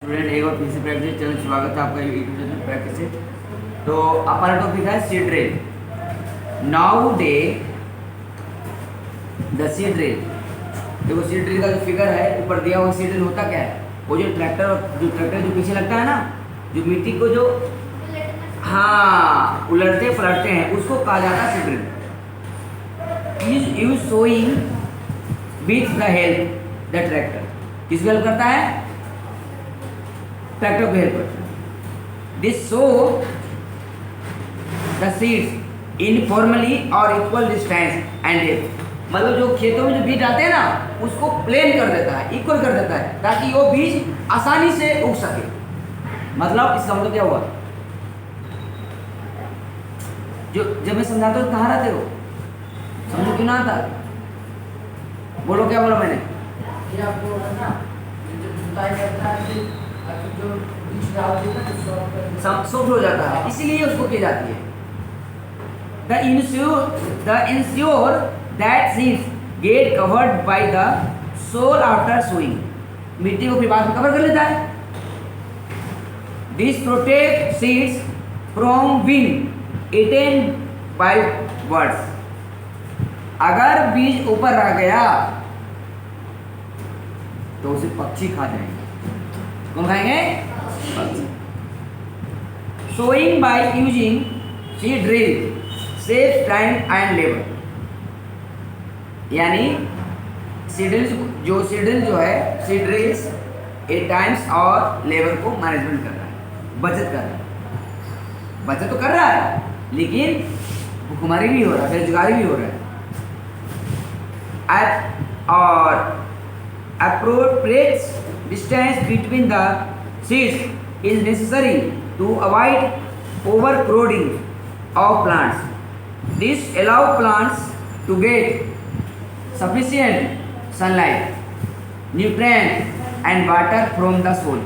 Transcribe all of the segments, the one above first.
Student एक और फिर से प्रैक्टिस चैनल स्वागत है आपका यूट्यूब चैनल प्रैक्टिस। तो हमारा टॉपिक है seed drill. Now day the seed drill. देखो सीड ड्रिल का जो फिगर है ऊपर दिया हुआ, सीड ड्रिल होता क्या है? वो जो ट्रैक्टर जो पीछे लगता है ना, जो मिट्टी को जो उलटते पलटते हैं, उसको कहा जाता है seed drill. Is use sowing with the help the tractor. किसकी हेल्प करता है? ट्रैक्टर को हेल्प करता है। This so the seeds informally और इक्वल डिस्टेंस एंड डेप्थ। मतलब जो खेतों में जो बीज डालते हैं ना, उसको प्लेन कर देता है, इक्वल कर देता है, ताकि वो बीज आसानी से उग सके। मतलब इसका मतलब क्या हुआ? जो जब मैं समझाता हूँ कहाँ रहते हो, समझो क्यों ना आता? बोलो क्या बोला मैंने? सॉफ्ट हो जाता है, इसीलिए उसको की जाती है। The ensure that seeds get covered by the soil after sowing. मिट्टी को फिर बाद में कवर कर लेता है। This protect seeds from being eaten by birds. अगर बीज ऊपर रह गया तो उसे पक्षी खा जाएंगे। कौन खाएंगे? पक्षी। Sowing by using seed drill save time and labour. यानी सीड ड्रिल जो है, सीड ड्रिल्स ए टाइम्स और लेबर को मैनेजमेंट कर रहा है, बचत कर रहा है। बचत तो कर रहा है, लेकिन भुखमरी भी हो रहा है, बेरोजगारी भी हो रहा है। और appropriate distance between the seeds is necessary to avoid overcrowding of plants. This allows plants to get sufficient sunlight, nutrient and water from the soil.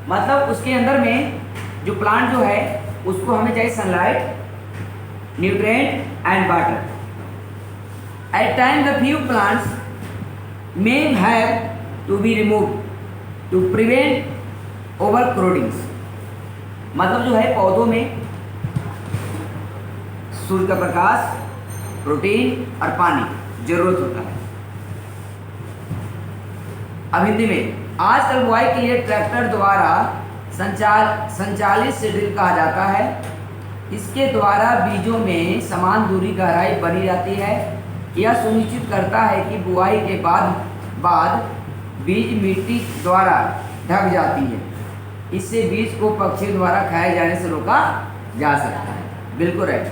मतलब उसके अंदर में जो प्लांट जो है उसको हमें चाहिए sunlight, nutrient and water. At times the few plants may have to be removed to prevent overcrowding। मतलब जो है पौधों में सूर्य का प्रकाश, प्रोटीन और पानी जरूरत होता है। अब हिंदी में, आजकल बुआई के लिए ट्रैक्टर द्वारा संचालित सीड ड्रिल कहा जाता है। इसके द्वारा बीजों में समान दूरी गहराई बनी जाती है। यह सुनिश्चित करता है कि बुआई के बाद बीज मिट्टी द्वारा ढक जाती है। इससे बीज को पक्षियों द्वारा खाए जाने से रोका जा सकता है। बिल्कुल राइट।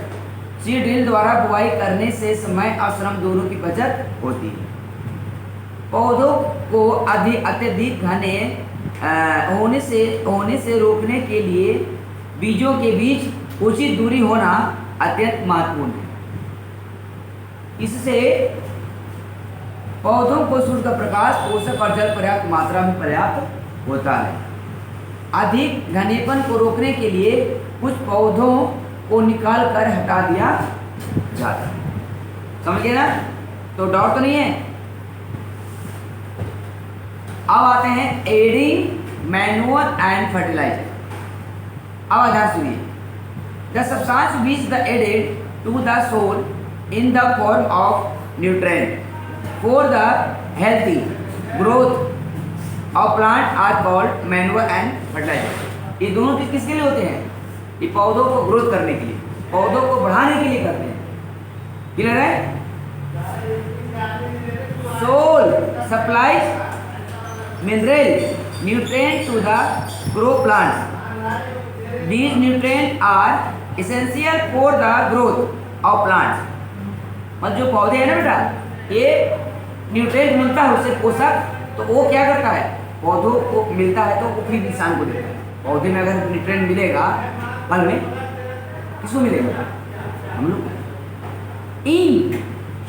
सीड ड्रिल द्वारा बुआई करने से समय और श्रम दोनों की बचत होती है। पौधों को अत्यधिक घने होने से रोकने के लिए बीजों के बीच उचित दूरी होना अत्यंत महत्वपूर्ण है। इससे पौधों को सूर्य का प्रकाश, पोषक और जल पर्याप्त मात्रा में पर्याप्त होता है। अधिक घनेपन को रोकने के लिए कुछ पौधों को निकाल कर हटा दिया जाता है। समझ गए ना? तो डाउट तो नहीं है। अब आते हैं एडिंग मैन्योर एंड फर्टिलाइजर। अब आधार सुनिए। The substance which the added to the soil in the form of nutrient for the healthy growth of plant are called manure and fertilizer। ये दोनों चीज किसके लिए होते हैं? ये पौधों को ग्रोथ करने के लिए, पौधों को बढ़ाने के लिए करते हैं। क्लियर है? Soil supplies mineral nutrient to the grow plants. These nutrients are essential for the growth of plants। मतलब जो पौधे हैं ना बेटा, ये न्यूट्रिएंट मिलता है उससे, पोषक, तो वो क्या करता है? पौधों को मिलता है तो वो फिर इंसान को देता है। पौधे में अगर न्यूट्रिएंट मिलेगा, फल में किसको मिलेगा? हम लोग। In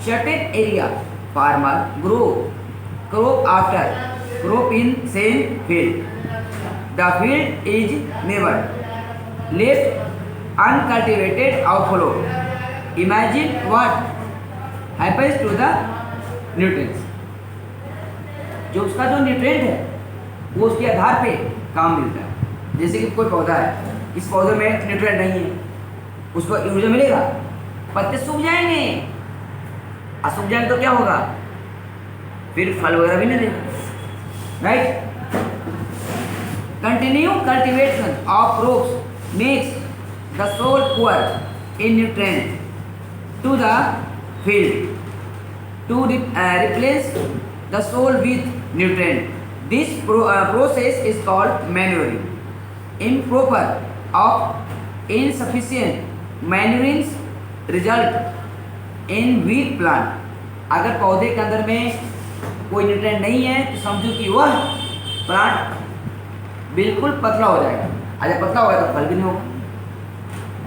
certain area farmer grow crop after crop in same field. The field is never left uncultivated और fallow. Imagine what happens to the nutrients। जो उसका जो न्यूट्रिएंट है वो उसके आधार पे काम मिलता है। जैसे कि कोई पौधा है, इस पौधे में न्यूट्रिएंट नहीं है, उसको यूरिया मिलेगा, पत्ते सूख जाएंगे, और सूख जाएंगे तो क्या होगा, फिर फल वगैरह भी नहीं देगा, right. Continue cultivation of crops makes the soil poor in nutrient to the field to replace the soil with nutrient. This process is called manuring. Improper of insufficient manurings result in weak plant. अगर पौधे के अंदर में कोई nutrient नहीं है तो समझो कि वह प्लांट बिल्कुल पतला हो जाएगा। अगर पतला होगा तो फल भी नहीं होगा।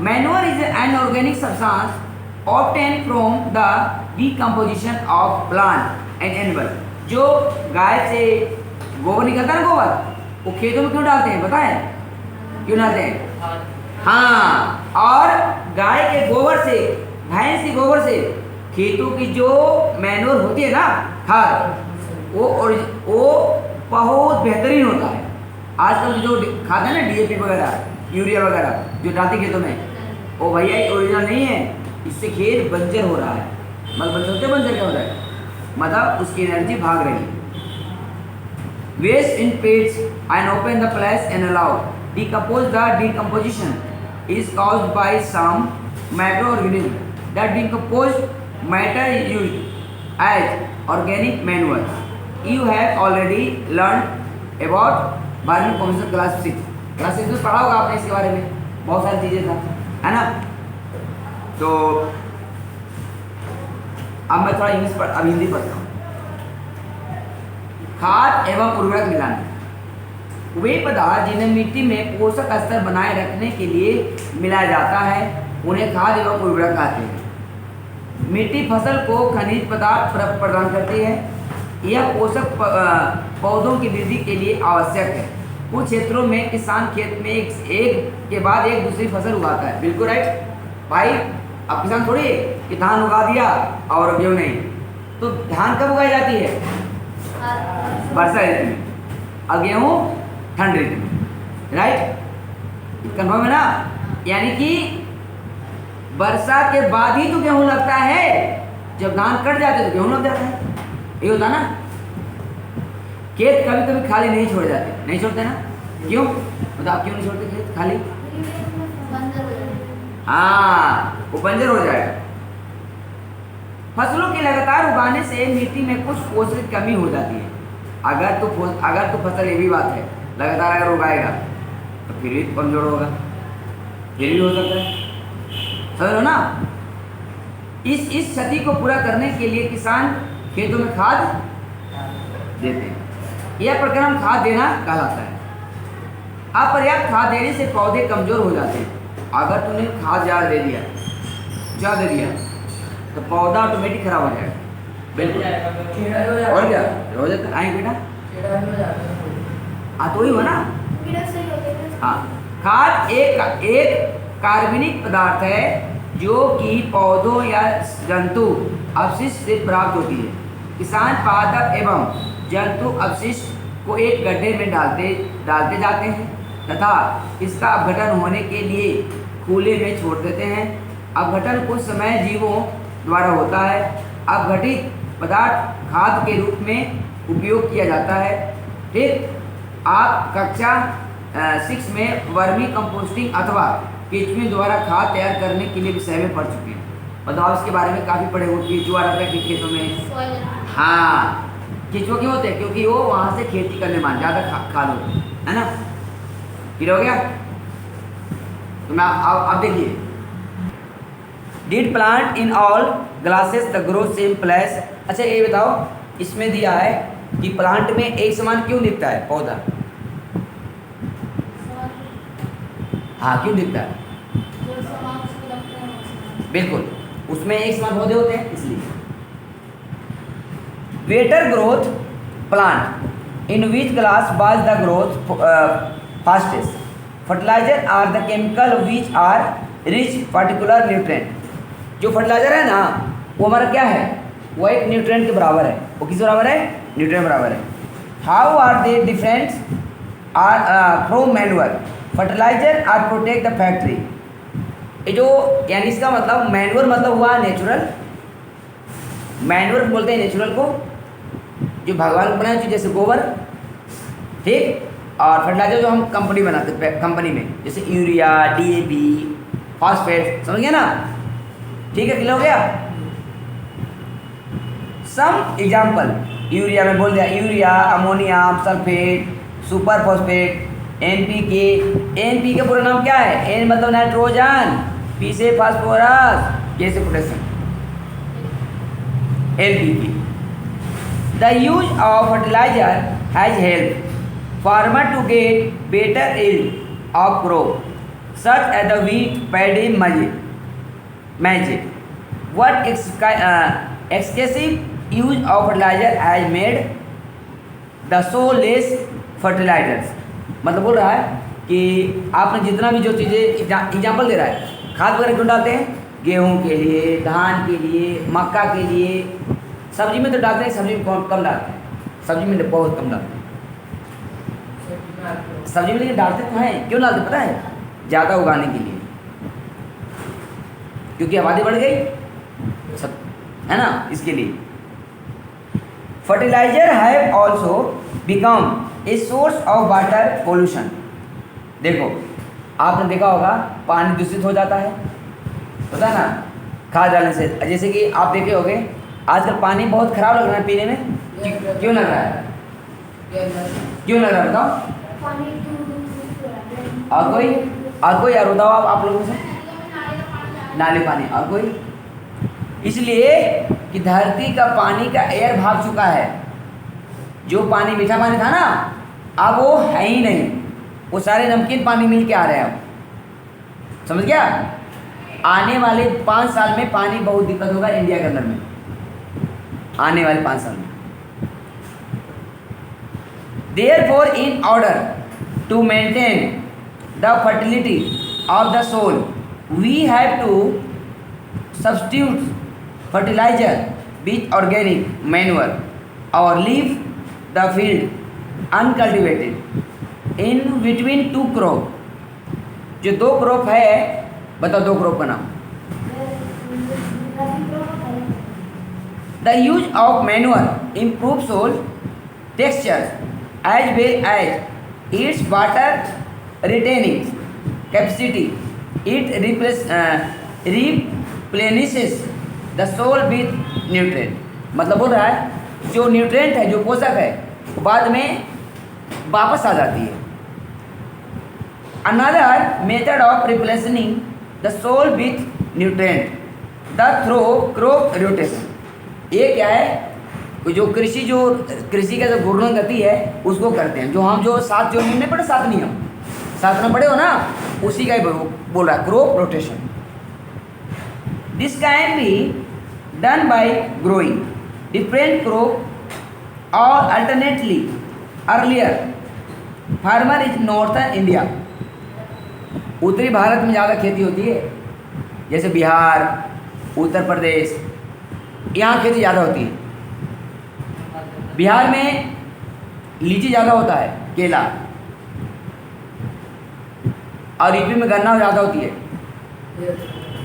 Manure is an organic substance obtained from the decomposition of plant and animal. जो गाय से गोबर निकलता है ना, गोबर वो खेतों में क्यों डालते हैं बताएं, क्यों डालते हैं? हाँ, और गाय के गोबर से, भैंस के गोबर से खेतों की जो मैन्योर होती है ना, खाद, वो बहुत बेहतरीन होता है। आजकल जो खाद है ना, डीएपी वगैरह, यूरिया वगैरह जो डालते खेतों में, वो भैया ओरिजिनल नहीं है। इससे खेत बंजर हो रहा है। मतलब बंजर क्या हो रहा है, मतलब उसकी एनर्जी भाग रही है। Waste in pits and open the place and allow decompose the decomposition is caused by some microorganism. The decomposed matter is used as organic manure. You have already learned about vermicompost class 6 में पढ़ा होगा आपने इसके बारे में, बहुत सारी चीज़ें था, है ना। तो अब मैं थोड़ा इंग्लिश पर, अब हिंदी पढ़ता हूँ। खाद एवं उर्वरक मिलाना, वे पदार्थ जिन्हें मिट्टी में पोषक स्तर बनाए रखने के लिए मिलाया जाता है उन्हें खाद एवं उर्वरक कहते हैं। मिट्टी फसल को खनिज पदार्थ प्रदान करती है। यह पोषक पौधों की वृद्धि के लिए आवश्यक है। कुछ क्षेत्रों में किसान खेत में एक के बाद एक दूसरी फसल उगाता है। बिल्कुल राइट भाई। अब किसान थोड़ी कि धान उगा दिया और गेहूँ नहीं, तो धान कब उगाई जाती है? वर्षा ऋतु में, और गेहूँ ठंड ऋतु में, राइट। कन्फर्म है ना? यानी कि वर्षा के बाद ही तो गेहूँ लगता है। जब धान कट जाते हैं तो गेहूँ लग जाता है। ये होता ना, खेत कभी कभी खाली नहीं छोड़ जाते, नहीं छोड़ते ना, क्यों बताओ, क्यों नहीं छोड़ते खेत खाली? हाँ, वो बंजर हो जाएगा। फसलों के लगातार उगाने से मिट्टी में कुछ पोषक की कमी हो जाती है। अगर तो फसल, ये भी बात है, लगातार अगर उगाएगा तो फिर भी कमजोर होगा, फिर भी हो सकता है, समझ लो ना। इस क्षति को पूरा करने के लिए किसान खेतों में खाद देते हैं। यह प्रक्रम खाद देना कहलाता है। अपर्याप्त खाद देने से पौधे कमजोर हो जाते हैं। अगर तूने खाद ज़्यादा दे दिया तो पौधा ऑटोमेटिक खराब हो जाएगा। बिल्कुल, और क्या हो जाता है? आए बेटा, हाँ तो ही हो ना। हाँ, खाद एक कार्बनिक पदार्थ है जो कि पौधों या जंतु अपशिष्ट से प्राप्त होती है। किसान पादप एवं जंतु अपशिष्ट को एक गड्ढे में डालते जाते हैं तथा इसका अपघटन होने के लिए खुले में छोड़ देते हैं। अपघटन कुछ समय जीवों द्वारा होता है। अपघटित पदार्थ खाद के रूप में उपयोग किया जाता है। ठीक, आप कक्षा 6 में वर्मी कंपोस्टिंग अथवा केचुए द्वारा खाद तैयार करने के लिए विषय में पढ़ चुके हैं। बताओ इसके बारे में काफ़ी पढ़े हो। केचुआ रहता है खेतों में, हाँ, केचुआ क्यों होते हैं? क्योंकि वो वहाँ से खेती करने मान ज़्यादा खाद होती है ना। फिर हो गया, तो मैं अब देखिए, did plant in all glasses the growth same place. अच्छा ये बताओ, इसमें दिया है कि प्लांट में एक समान क्यों दिखता है पौधा? हाँ, क्यों दिखता है? बिल्कुल, उसमें एक समान पौधे होते हैं इसलिए। Better growth plant in which glass was the growth fastest. Fertiliser are the chemical which are rich particular nutrient. जो फर्टिलाइजर है ना, वो हमारा क्या है? वो एक न्यूट्रिएंट के बराबर है। वो किस बराबर है? न्यूट्रिएंट बराबर है। How are they different are from manual fertiliser are protect the factory. ये जो यानी इसका मतलब मैनुअल मतलब हुआ नेचुरल, मैनुअल बोलते हैं नेचुरल को, जो भगवान को बनाया जैसे गोबर, ठीक, और फर्टिलाइजर जो हम कंपनी बनाते हैं कंपनी में, जैसे यूरिया, डीएपी, फॉस्फेट, समझ गया ना, ठीक है, क्लियर हो गया। सम एग्जाम्पल, यूरिया में बोल दिया, urea, ammonium sulphate, super phosphate, NPK. NPK पूरा नाम क्या है? एन मतलब नाइट्रोजन, पी से फास्फोरस, के से potassium, NPK. The use of fertiliser has help farmer to get better yield of crop such as the wheat, paddy, maize. What excessive use of fertilizer has made the soil less fertilizers। मतलब बोल रहा है कि आपने जितना भी जो चीज़ें एग्जाम्पल दे रहा है, खाद वगैरह क्यों डालते हैं? गेहूँ के लिए, धान के लिए, मक्का के लिए, सब्जी में तो डालते हैं, सब्जी में कम डालते हैं, सब्जी में बहुत कम डालते हैं, सब्जी में लेकिन डालते तो हैं। क्यों डालते पता है? ज़्यादा उगाने के लिए, क्योंकि आबादी बढ़ गई सब, है ना, इसके लिए। Fertiliser have also become a source of water pollution. देखो, आपने देखा होगा पानी दूषित हो जाता है, पता है ना, खाद डालने से। जैसे कि आप देखे होंगे आजकल पानी बहुत खराब लग रहा है पीने में। क्यों लग रहा है? क्यों लग रहा है बताओ? और कोई यार बताओ आप लोगों से? नाले पानी। और कोई? इसलिए कि धरती का पानी का एयर भाग चुका है। जो पानी मीठा पानी था ना, अब वो है ही नहीं, वो सारे नमकीन पानी मिल के आ रहे हैं अब, समझ गया? आने वाले 5 साल में पानी बहुत दिक्कत होगा इंडिया के अंदर में, आने वाले 5 साल में। Therefore, in order to maintain the fertility of the soil, we have to substitute fertilizer with organic manure or leave the field uncultivated in between 2 crop। जो 2 क्रॉप है, बताओ 2 क्रॉप का नाम। The use of manure improves soil texture as well as its water retaining capacity। It replenishes the soil with nutrient। मतलब बोल रहा है जो न्यूट्रिएंट है, जो पोषक है, बाद में वापस आ जाती है। Another method of replenishing the soil with nutrient the through crop rotation। ये क्या है? जो कृषि का जो घूर्णन गति है उसको करते हैं, जो हम जो 7 जो नियम नहीं पढ़े, 7 नियम, 7 में पढ़े हो ना, उसी का ही बोल रहा है, crop rotation. This can be done by growing different crop और alternately. Earlier farmer is northern India. उत्तरी भारत में ज़्यादा खेती होती है, जैसे बिहार, उत्तर प्रदेश, यहाँ खेती ज़्यादा होती है। बिहार में लीची ज़्यादा होता है, केला, और यूपी में गन्ना ज़्यादा होती है,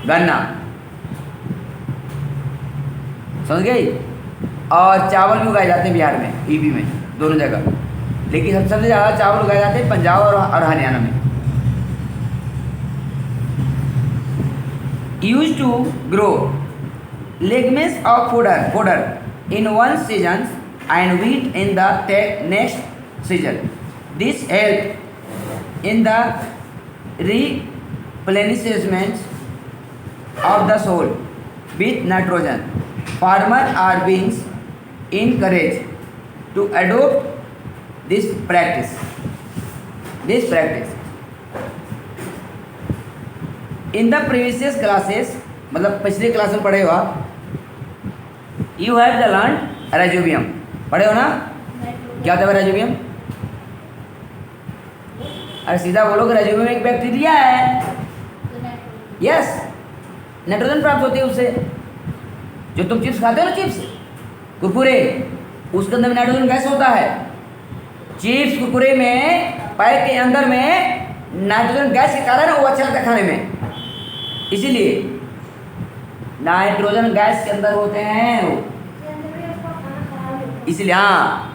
गन्ना, समझ गई? और चावल भी उगाए जाते हैं बिहार में, यूपी में, दोनों जगह। लेकिन सबसे ज़्यादा चावल उगाए जाते हैं पंजाब और हरियाणा में। Use to grow legumes of fodder in one season and wheat in the next season। This help in the replenishment of the soil with nitrogen। Farmers are being encouraged to adopt this practice। In the previous classes, मतलब पिछले class में पढ़े हो आप, you have the learned rhizobium। पढ़े हो ना? क्या होता है राइजोबियम? अरे सीधा बोलो कि राइजोबियम एक बैक्टीरिया है। यस, नाइट्रोजन प्राप्त होती है उससे। जो तुम चिप्स खाते हो ना, चिप्स, कुरकुरे, उसके अंदर में नाइट्रोजन गैस होता है। चिप्स कुरकुरे में पैक के अंदर में नाइट्रोजन गैस के कारण वो अच्छा लगता है खाने में, इसीलिए नाइट्रोजन गैस के अंदर होते हैं वो, इसलिए। हाँ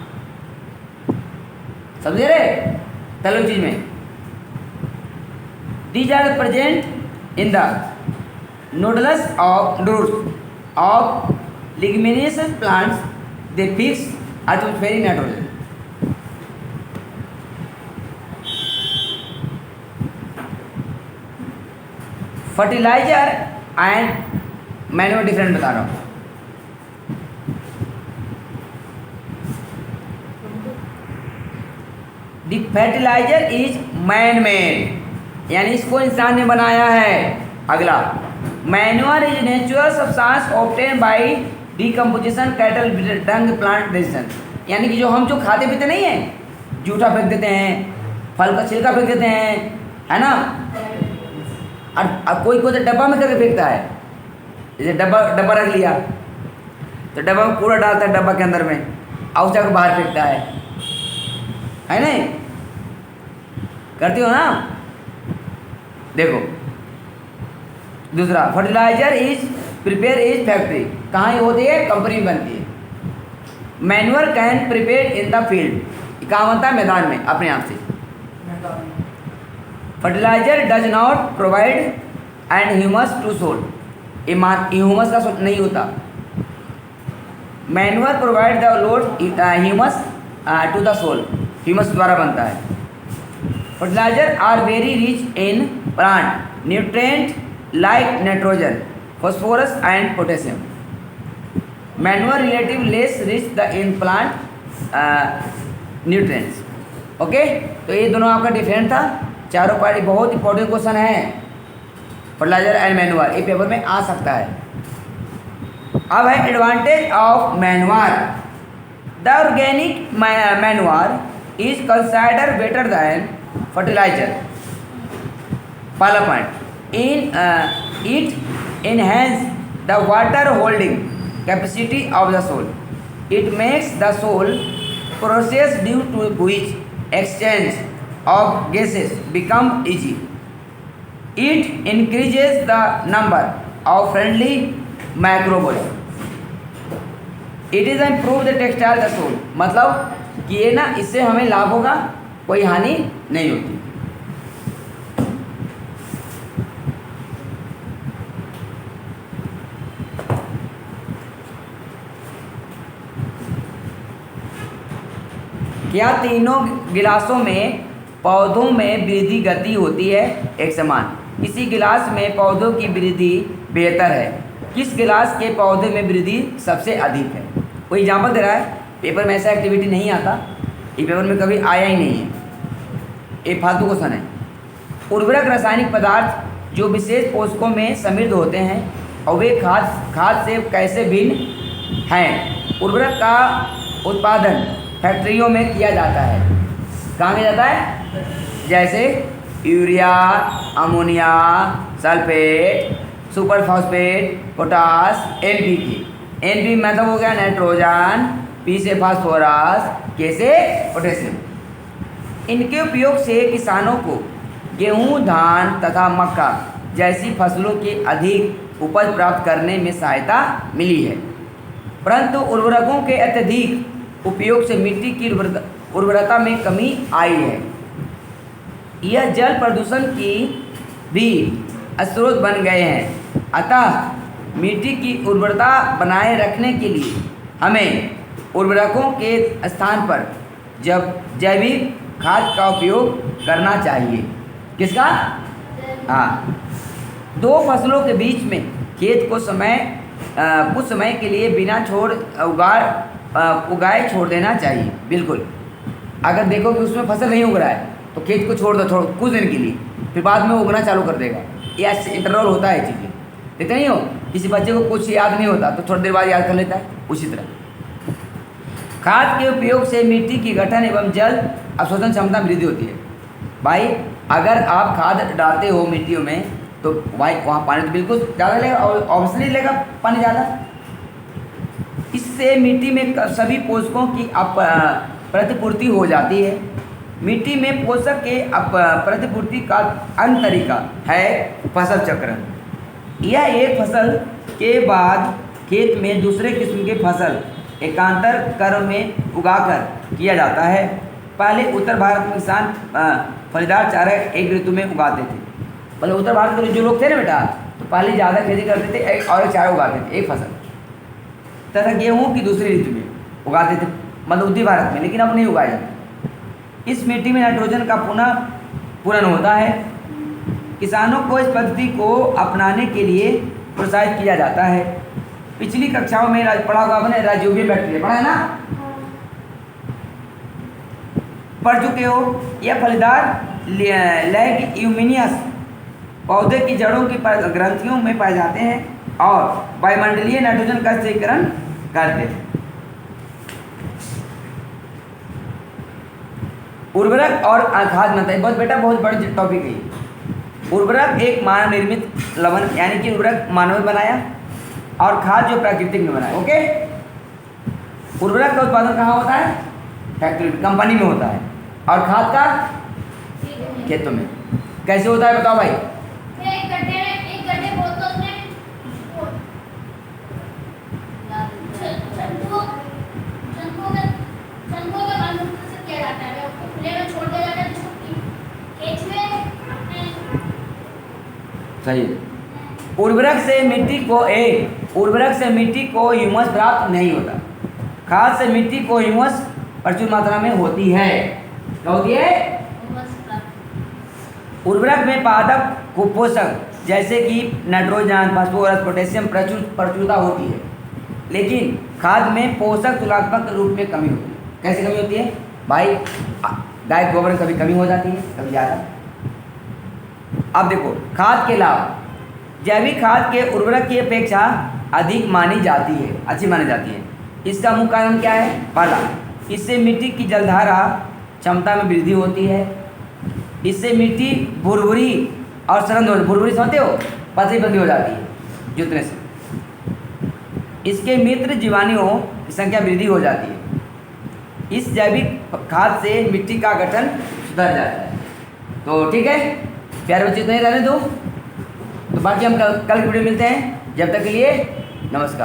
समझे रे, तलो चीज में these are present in the nodules of roots of leguminous plants, they fix atmospheric nitrogen. Fertiliser and manure different बता रहा हूँ। The fertiliser is man made, यानी इसको इंसान ने बनाया है। अगला, manure is natural substance obtain by decomposition cattle dung plant digestion, यानी कि जो हम जो खाते पीते नहीं है, जूठा फेंक देते हैं, फल का छिलका फेंक देते हैं, है ना। और कोई कोई तो डब्बा में करके फेंकता है, जैसे डब्बा रख लिया तो डब्बा में कूड़ा डालता है डब्बा के अंदर में, और जाकर बाहर फेंकता है नहीं, करती हो ना। देखो दूसरा, fertiliser is prepare is factory, कहाँ ये होती है, कंपनी में बनती है। Manure can prepare in the field, कहाँ बनता है, मैदान में अपने आप से। Fertiliser does not provide and humus to soil, humus का नहीं होता। Manure provide the load humus to the soil, humus द्वारा बनता है। Fertiliser are very rich in plant nutrient like nitrogen, phosphorus and potassium. Manure relative less rich the in plant nutrients. Okay, तो ये दोनों आपका डिफरेंट था। चारों पार्टी बहुत इंपॉर्टेंट क्वेश्चन है, फर्टिलाइजर एंड मैन्युअर, ये पेपर में आ सकता है। अब है advantage of manure. The organic manure is consider better than fertiliser. पहला point, it enhance the water holding capacity of the soil, it makes the soil porous due to which exchange of gases become easy. It increases the number of friendly microbes. It is improve the textile the soul, मतलब कि ये ना इससे हमें लाभ होगा, कोई हानि नहीं होती। क्या तीनों गिलासों में पौधों में वृद्धि गति होती है एक समान? किसी गिलास में पौधों की वृद्धि बेहतर है, किस गिलास के पौधे में वृद्धि सबसे अधिक है? कोई एग्जाम्पल दे रहा है, पेपर में ऐसा एक्टिविटी नहीं आता, ये पेपर में कभी आया ही नहीं है, ये फालतू क्वेश्चन है। उर्वरक रासायनिक पदार्थ जो विशेष पोषकों में समृद्ध होते हैं और वे खाद से कैसे भिन्न हैं? उर्वरक का उत्पादन फैक्ट्रियों में किया जाता है। कहाँ किया जाता है? जैसे urea, ammonia, sulphate, super phosphate, potash, NPK. NP मतलब हो गया नाइट्रोजन, पी से फास्फोरस, के से पोटेशियम। इनके उपयोग से किसानों को गेहूं, धान तथा मक्का जैसी फसलों की अधिक उपज प्राप्त करने में सहायता मिली है। परंतु उर्वरकों के अत्यधिक उपयोग से मिट्टी की उर्वरता में कमी आई है। यह जल प्रदूषण की भी स्रोत बन गए हैं। अतः मिट्टी की उर्वरता बनाए रखने के लिए हमें उर्वरकों के स्थान पर जैविक खाद का उपयोग करना चाहिए। किसका? हाँ, दो फसलों के बीच में खेत को कुछ समय के लिए बिना उगाए छोड़ देना चाहिए। बिल्कुल, अगर देखो कि उसमें फसल नहीं उग रहा है तो खेत को छोड़ दो कुछ दिन के लिए, फिर बाद में उगना चालू कर देगा। ये इंटरवल होता है चीज़ें, देखते नहीं हो, किसी बच्चे को कुछ याद नहीं होता तो थोड़ी देर बाद याद कर लेता है। उसी तरह खाद के उपयोग से मिट्टी की गठन एवं जल अवशोषण क्षमता में वृद्धि होती है। भाई अगर आप खाद डालते हो मिट्टियों में तो भाई वहाँ पानी तो बिल्कुल ज़्यादा लेगा और ऑब्वियसली लेगा पानी ज़्यादा। इससे मिट्टी में सभी पोषकों की प्रतिपूर्ति हो जाती है। मिट्टी में पोषक के प्रतिपूर्ति का अन्य तरीका है फसल चक्रण। यह एक फसल के बाद खेत में दूसरे किस्म के फसल एकांतर क्रम में उगाकर किया जाता है। पहले उत्तर भारत में किसान फलीदार चारा एक ऋतु में उगाते थे। मतलब उत्तर भारत के जो लोग थे ना बेटा, तो पहले ज़्यादा खेती करते थे, एक चारा उगाते थे, एक फसल तथा गेहूँ की दूसरी ऋतु में उगाते थे, मतलब उत्तरी भारत में, लेकिन अब नहीं उगाया जाता। इस मिट्टी में नाइट्रोजन का पूरण होता है। किसानों को इस पद्धति को अपनाने के लिए प्रोत्साहित किया जाता है। पिछली कक्षाओं में पढ़ा होगा आपने, राइजोबियम बैक्टीरिया पढ़ा है ना, पढ़ चुके हो। यह फलीदार लेग्यूमिनियस पौधे की जड़ों की ग्रंथियों में पाए जाते हैं और वायुमंडलीय नाइट्रोजन का स्थिरीकरण करते हैं। उर्वरक और खाद में बहुत बेटा बहुत बड़ी टॉपिक है। उर्वरक एक मानव निर्मित लवण, यानी कि उर्वरक मानव ने बनाया, और खाद जो प्राकृतिक में बनाया। ओके, उर्वरक का उत्पादन कहाँ होता है? फैक्ट्री कंपनी में होता है, और खाद का खेतों में। कैसे होता है बताओ भाई? एक गड्ढे बोतल में छंटू के माध्यम से किया जाता है, उसको खुले में छोड़ दिया जाता है, खेत में अपने। सही। उर्वरक से मिट्टी को ह्यूमस प्राप्त नहीं होता। खाद से मिट्टी को ह्यूमस प्रचुर मात्रा में होती है। क्या होती है? उर्वरक में पादप कुपोषक जैसे कि नाइट्रोजन, फास्फोरस, पोटेशियम प्रचुरता होती है, लेकिन खाद में पोषक तुलनात्मक रूप में कमी होती है। कैसे कमी होती है भाई? गाय गोबर में कभी कमी हो जाती है, कभी ज़्यादा। अब देखो, खाद के लाभ। जैविक खाद के उर्वरक की अपेक्षा अधिक मानी जाती है, अच्छी मानी जाती है। इसका मुख्य कारण क्या है? पहला, इससे मिट्टी की जलधारा क्षमता में वृद्धि होती है। इससे मिट्टी भुरभुरी और सरंद हो, भुरभुरी समझते हो, पतली पतली हो जाती है जुतने से। इसके मित्र जीवाणुओं की संख्या वृद्धि हो जाती है। इस जैविक खाद से मिट्टी का गठन सुधर जाता है। तो ठीक है प्यारे बच्चे, नहीं रहने दो। तो बाकी हम कल की वीडियो मिलते हैं। जब तक के लिए नमस्कार।